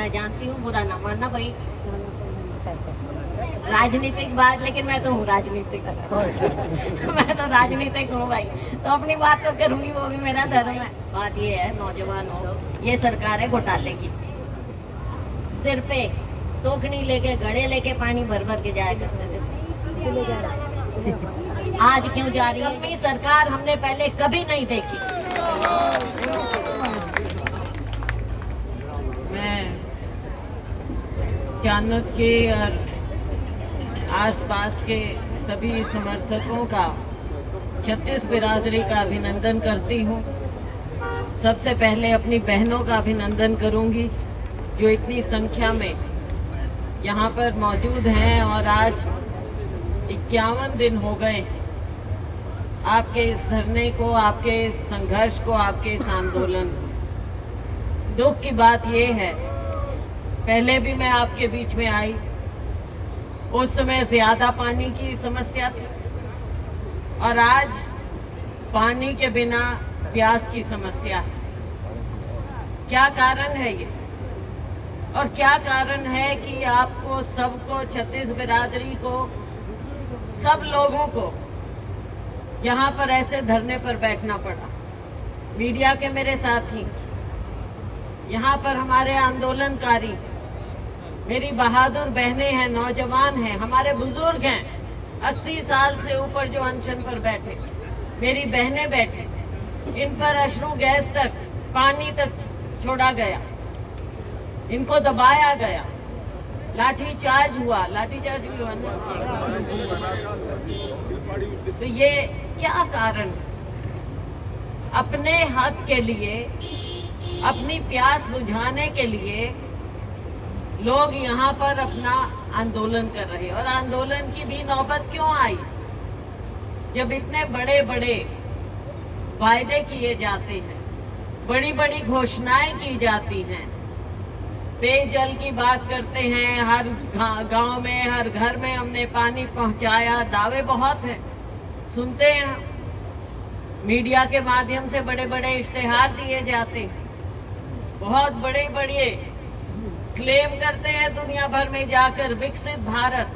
मैं जानती हूँ, बुरा ना मानना भाई, राजनीतिक बात, लेकिन मैं तो हूँ राजनीतिक मैं तो राजनीतिक हूँ भाई, तो अपनी बात तो करूंगी, वो भी मेरा धर्म है। बात ये है, नौजवान हो, ये सरकार है घोटाले की, सिर पे टोकनी लेके घड़े लेके पानी भर भर के जाया करते थे, आज क्यों जा रही है? अपनी सरकार हमने पहले कभी नहीं देखी। मैं जानत के और आसपास के सभी समर्थकों का, छत्तीस बिरादरी का अभिनंदन करती हूँ। सबसे पहले अपनी बहनों का अभिनंदन करूँगी जो इतनी संख्या में यहाँ पर मौजूद हैं, और आज 51 दिन हो गए आपके इस धरने को, आपके इस संघर्ष को, आपके इस आंदोलन को। दुख की बात ये है, पहले भी मैं आपके बीच में आई, उस समय ज्यादा पानी की समस्या थी, और आज पानी के बिना प्यास की समस्या है। क्या कारण है ये? और क्या कारण है कि आपको सबको, छत्तीस बिरादरी को, सब लोगों को यहाँ पर ऐसे धरने पर बैठना पड़ा? मीडिया के मेरे साथी, यहाँ पर हमारे आंदोलनकारी, मेरी बहादुर बहनें हैं, नौजवान हैं, हमारे बुजुर्ग हैं, 80 साल से ऊपर जो अनशन पर बैठे, मेरी बहनें बैठे, इन पर अश्रु गैस तक, पानी तक छोड़ा गया, इनको दबाया गया, लाठी चार्ज हुआ, लाठी चार्ज भी हुआ ना? तो ये क्या कारण? अपने हक के लिए, अपनी प्यास बुझाने के लिए लोग यहाँ पर अपना आंदोलन कर रहे हैं। और आंदोलन की भी नौबत क्यों आई? जब इतने बड़े बड़े वायदे किए जाते हैं, बड़ी बड़ी घोषणाएं की जाती हैं, पेयजल की बात करते हैं, हर गांव में, हर घर में हमने पानी पहुंचाया, दावे बहुत हैं, सुनते हैं, मीडिया के माध्यम से बड़े बड़े इश्तेहार दिए जाते हैं, बहुत बड़े बड़े क्लेम करते हैं दुनिया भर में जाकर, विकसित भारत।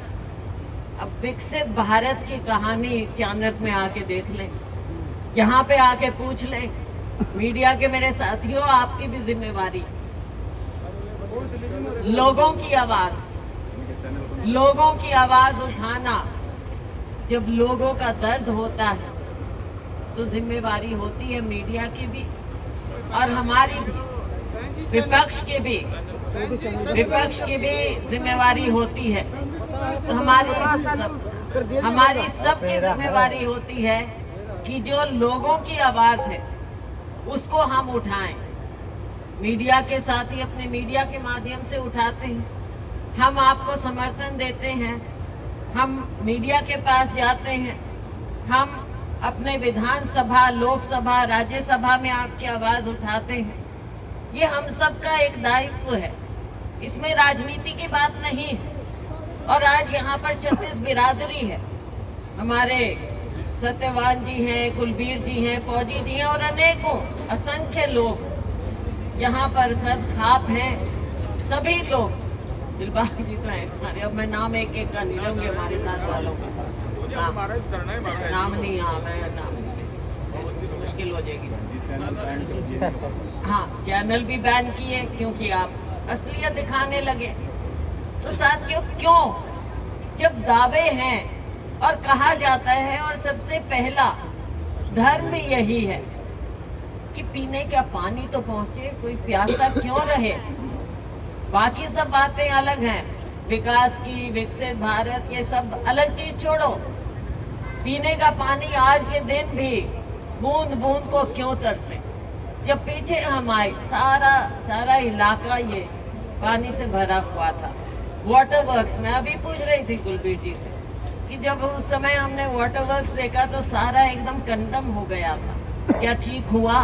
अब विकसित भारत की कहानी चाणक्य में आके देख लें, यहाँ पे आके पूछ लें। मीडिया के मेरे साथियों, आपकी भी जिम्मेवारी, लोगों की आवाज उठाना। जब लोगों का दर्द होता है तो जिम्मेवारी होती है मीडिया की भी और हमारी भी, विपक्ष की भी जिम्मेवारी होती है। तो हमारी सबकी जिम्मेवारी होती है कि जो लोगों की आवाज है उसको हम उठाएं। मीडिया के साथी अपने मीडिया के माध्यम से उठाते हैं, हम आपको समर्थन देते हैं, हम मीडिया के पास जाते हैं, हम अपने विधानसभा, लोकसभा, राज्यसभा में आपकी आवाज उठाते हैं। ये हम सबका एक दायित्व है, इसमें राजनीति की बात नहीं है। और आज यहाँ पर 36 बिरादरी है, हमारे सत्यवान जी हैं, कुलबीर जी हैं, फौजी जी हैं और अनेकों असंख्य लोग यहाँ पर सब खाप हैं। सभी लोग, दिलबाग जी तो हैं हमारे, अब मैं नाम एक एक का नहीं लूंगी हमारे साथ वालों का, नाम नहीं, हाँ मैं नाम नहीं, मुश्किल हो जाएगी। हाँ, चैनल भी बैन किए क्योंकि आप असलियत दिखाने लगे। तो साथियों, क्यों? जब दावे हैं और कहा जाता है, और सबसे पहला धर्म भी यही है कि पीने का पानी तो पहुंचे, कोई प्यासा क्यों रहे। बाकी सब बातें अलग हैं, विकास की, विकसित भारत, ये सब अलग चीज छोड़ो। पीने का पानी आज के दिन भी बूंद बूंद को क्यों तरसे। जब पीछे हम आए, सारा इलाका ये पानी से भरा हुआ था। वाटर वर्क्स, मैं अभी पूछ रही थी कुलबीर जी से कि जब उस समय हमने वाटर वर्क्स देखा तो सारा एकदम कंडम हो गया था, क्या ठीक हुआ?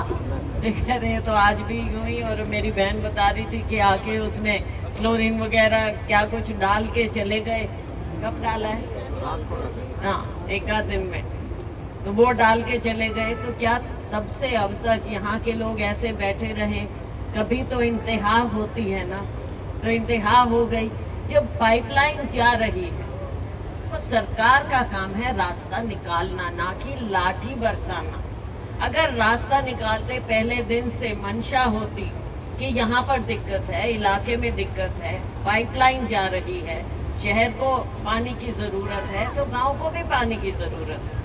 कह रहे हैं तो आज भी यूं ही। और मेरी बहन बता रही थी कि आके उसमें क्लोरीन वगैरह क्या कुछ डाल के चले गए। कब डाला है? हाँ, एक आध दिन में, तो वो डाल के चले गए। तो क्या तब से अब तक यहाँ के लोग ऐसे बैठे रहे? कभी तो इंतहा होती है ना, तो इंतहा हो गई। जब पाइपलाइन जा रही है तो सरकार का काम है रास्ता निकालना, ना कि लाठी बरसाना। अगर रास्ता निकालते पहले दिन से मंशा होती कि यहाँ पर दिक्कत है, इलाके में दिक्कत है, पाइपलाइन जा रही है, शहर को पानी की जरूरत है, तो गांव को भी पानी की जरूरत है।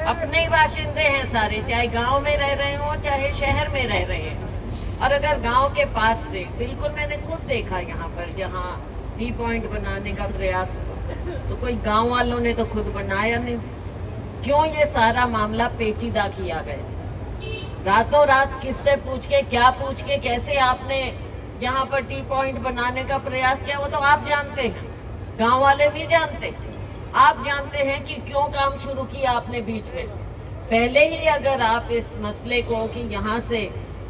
अपने ही बाशिंदे हैं सारे, चाहे गांव में रह रहे हो चाहे शहर में रह रहे हैं। और अगर गांव के पास से, बिल्कुल मैंने खुद देखा यहाँ पर जहाँ टी पॉइंट बनाने का प्रयास हुआ, तो कोई गांव वालों ने तो खुद बनाया नहीं। क्यों ये सारा मामला पेचीदा किया गया? रातों रात किससे पूछ के, क्या पूछ के, कैसे आपने यहाँ पर टी पॉइंट बनाने का प्रयास किया, वो तो आप जानते हैं, गांव वाले भी जानते। आप जानते हैं कि क्यों काम शुरू किया आपने बीच में। पहले ही अगर आप इस मसले को कि यहाँ से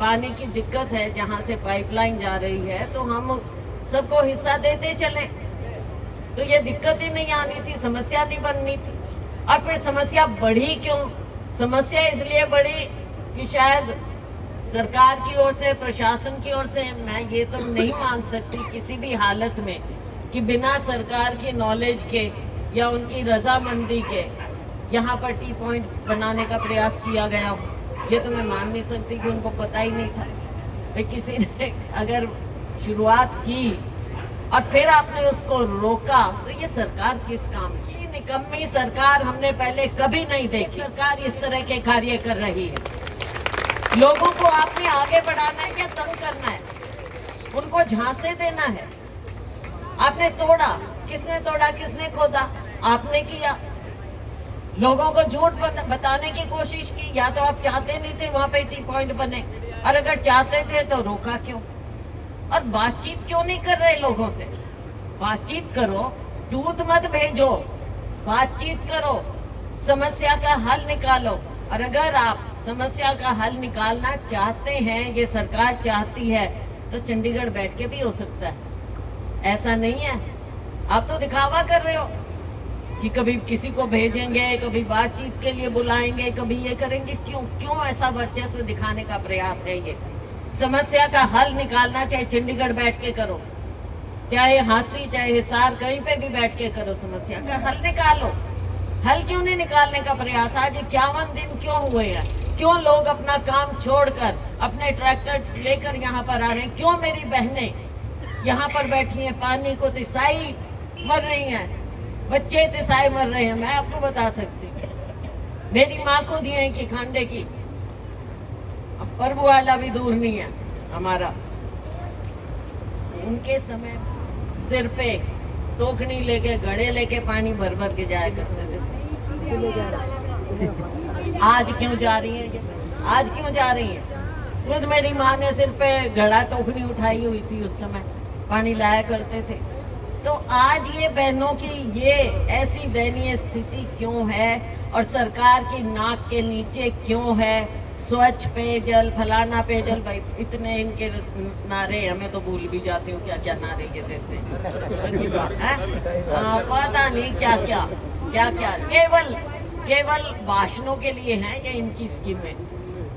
पानी की दिक्कत है, जहाँ से पाइपलाइन जा रही है, तो हम सबको हिस्सा देते चले, तो ये दिक्कत ही नहीं आनी थी, समस्या नहीं बननी थी। और फिर समस्या बढ़ी क्यों? समस्या इसलिए बढ़ी कि शायद सरकार की ओर से, प्रशासन की ओर से, मैं ये तो नहीं मान सकती किसी भी हालत में कि बिना सरकार की नॉलेज के या उनकी रजामंदी के यहाँ पर टी पॉइंट बनाने का प्रयास किया गया हो। ये तो मैं मान नहीं सकती कि उनको पता ही नहीं था। भाई किसी ने अगर शुरुआत की और फिर आपने उसको रोका, तो ये सरकार किस काम की? निकम्मी सरकार हमने पहले कभी नहीं देखी। सरकार इस तरह के कार्य कर रही है। लोगों को आपने आगे बढ़ाना है या तंग करना है? उनको झांसे देना है? आपने तोड़ा, किसने तोड़ा, किसने खोदा? आपने किया। लोगों को झूठ बताने की कोशिश की। या तो आप चाहते नहीं थे वहां पे टी पॉइंट बने, और अगर चाहते थे तो रोका क्यों? और बातचीत क्यों नहीं कर रहे लोगों से? बातचीत करो, दूध मत भेजो, बातचीत करो, समस्या का हल निकालो। और अगर आप समस्या का हल निकालना चाहते हैं, ये सरकार चाहती है, तो चंडीगढ़ बैठ के भी हो सकता है। ऐसा नहीं है। आप तो दिखावा कर रहे हो कि कभी किसी को भेजेंगे, कभी बातचीत के लिए बुलाएंगे, कभी ये करेंगे। क्यों ऐसा वर्चस्व दिखाने का प्रयास है? ये समस्या का हल निकालना चाहे चंडीगढ़ बैठ के करो, चाहे हांसी, चाहे हिसार, कहीं पे भी बैठ के करो, समस्या का हल निकालो। हल क्यों नहीं निकालने का प्रयास? आज 51 दिन क्यों हुए हैं? क्यों लोग अपना काम छोड़कर अपने ट्रैक्टर लेकर यहाँ पर आ रहे हैं? क्यों मेरी बहनें यहाँ पर बैठी हैं, पानी को तिसाई मर रही हैं, बच्चे तिसाई मर रहे हैं? मैं आपको बता सकती हूँ, मेरी माँ खुद ये है कि खांडे की, अब पर्व वाला भी दूर नहीं है हमारा। उनके समय सिर पे टोकनी लेके, घड़े लेके पानी भर भर के जाया करते थे। आज क्यों जा रही है? आज क्यों जा रही है? खुद मेरी माँ ने सिर पे घड़ा टोकनी उठाई हुई थी, उस समय पानी लाया करते थे। तो आज ये बहनों की ये ऐसी दयनीय स्थिति क्यों है? और सरकार की नाक के नीचे क्यों है? स्वच्छ पेयजल, फलाना पेयजल, भाई इतने इनके नारे, हमें तो भूल भी जाती हूँ क्या क्या नारे ये देते हैं। पता नहीं क्या क्या केवल भाषणों के लिए हैं ये इनकी स्कीमें।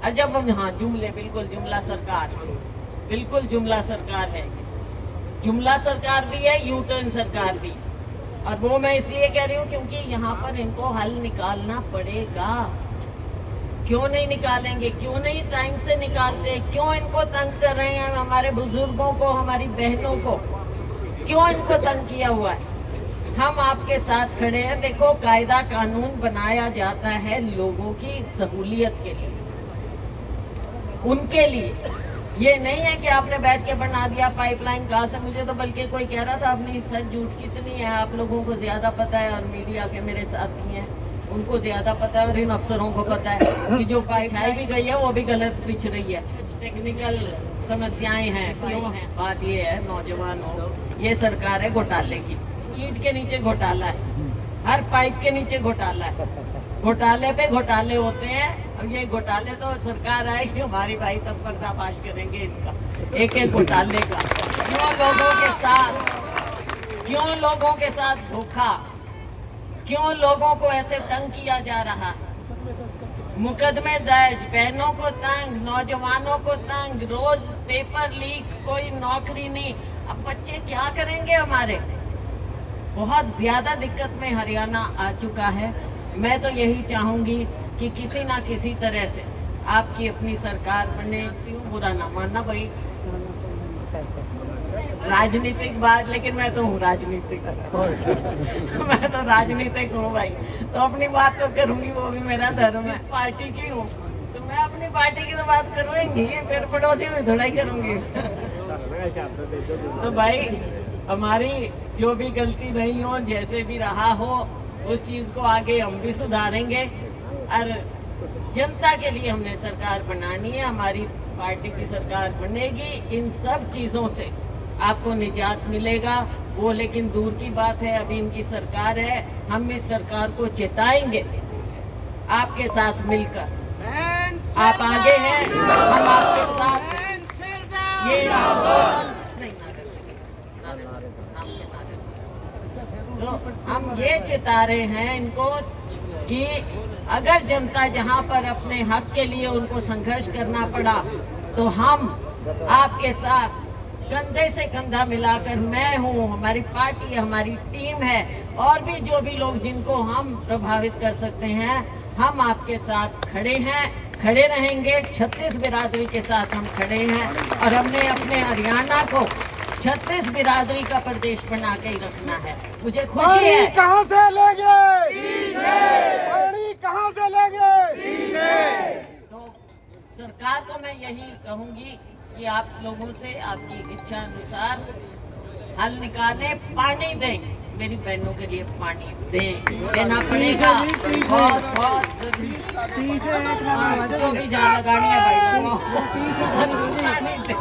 और जब हम, हाँ जुमले, बिल्कुल जुमला सरकार, बिल्कुल जुमला सरकार है। जुमला सरकार भी है, यू टर्न सरकार भी। और वो मैं इसलिए कह रही हूँ क्योंकि यहाँ पर इनको हल निकालना पड़ेगा। क्यों नहीं निकालेंगे? क्यों नहीं टाइम से निकालते? क्यों इनको तंग कर रहे हैं? हमारे बुजुर्गों को, हमारी बहनों को क्यों इनको तंग किया हुआ है? हम आपके साथ खड़े हैं। देखो, कायदा कानून बनाया जाता है लोगों की सहूलियत के लिए, उनके लिए। ये नहीं है कि आपने बैठ के बना दिया पाइपलाइन। कहाँ से? मुझे तो बल्कि कोई कह रहा था अपनी सच झूठ कितनी है आप लोगों को ज्यादा पता है, और मीडिया के मेरे साथी हैं उनको ज्यादा पता है, और इन अफसरों को पता है कि जो पाइप छाई भी गई है वो भी गलत बिछ रही है। टेक्निकल समस्याएं हैं। क्यों है? बात ये है, नौजवानों, ये सरकार है घोटाले की। ईंट के नीचे घोटाला है, हर पाइप के नीचे घोटाला है। घोटाले पे घोटाले होते हैं। अब ये घोटाले तो सरकार आएगी हमारी, भाई तब पर्दाफाश करेंगे इनका, एक एक घोटाले का। क्यों लोगों के साथ धोखा? क्यों लोगों को ऐसे तंग किया जा रहा? मुकदमे दर्ज, बहनों को तंग, नौजवानों को तंग, रोज पेपर लीक, कोई नौकरी नहीं। अब बच्चे क्या करेंगे हमारे? बहुत ज्यादा दिक्कत में हरियाणा आ चुका है। मैं तो यही चाहूंगी कि किसी ना किसी तरह से आपकी अपनी सरकार बने। क्यों बुरा ना मानना भाई, राजनीतिक बात, लेकिन मैं तो हूँ राजनीतिक मैं तो राजनीतिक हूँ भाई, तो अपनी बात तो करूंगी, वो भी मेरा धर्म है। पार्टी की हूँ तो मैं अपनी पार्टी की तो बात करूंगी, फिर पड़ोसी में थोड़ा ही करूंगी तो भाई हमारी जो भी गलती नहीं हो, जैसे भी रहा हो, उस चीज को आगे हम भी सुधारेंगे। और जनता के लिए हमने सरकार बनानी है, हमारी पार्टी की सरकार बनेगी। इन सब चीजों से आपको निजात मिलेगा वो, लेकिन दूर की बात है। अभी इनकी सरकार है, हम इस सरकार को जिताएंगे आपके साथ मिलकर। आप आगे हैं, हम आपके साथ। ये आंदोलन नहीं, तो हम ये चिता रहे हैं इनको कि अगर जनता जहां पर अपने हक के लिए उनको संघर्ष करना पड़ा, तो हम आपके साथ कंधे से कंधा मिलाकर, मैं हूँ, हमारी पार्टी, हमारी टीम है, और भी जो भी लोग जिनको हम प्रभावित कर सकते हैं, हम आपके साथ खड़े हैं, खड़े रहेंगे। 36 बिरादरी के साथ हम खड़े हैं, और हमने अपने हरियाणा को 36 बिरादरी का प्रदेश बना के ही रखना है। मुझे खुशी है। कहाँ से लेंगे? पानी कहाँ से लेंगे? तो सरकार को मैं यही कहूंगी कि आप लोगों से आपकी इच्छा अनुसार हल निकालें, पानी दें। मेरी बहनों के लिए पानी देना पड़ेगा, बहुत बहुत जरूरी। जो भी जहाँ लगानी है भाई, पानी दें।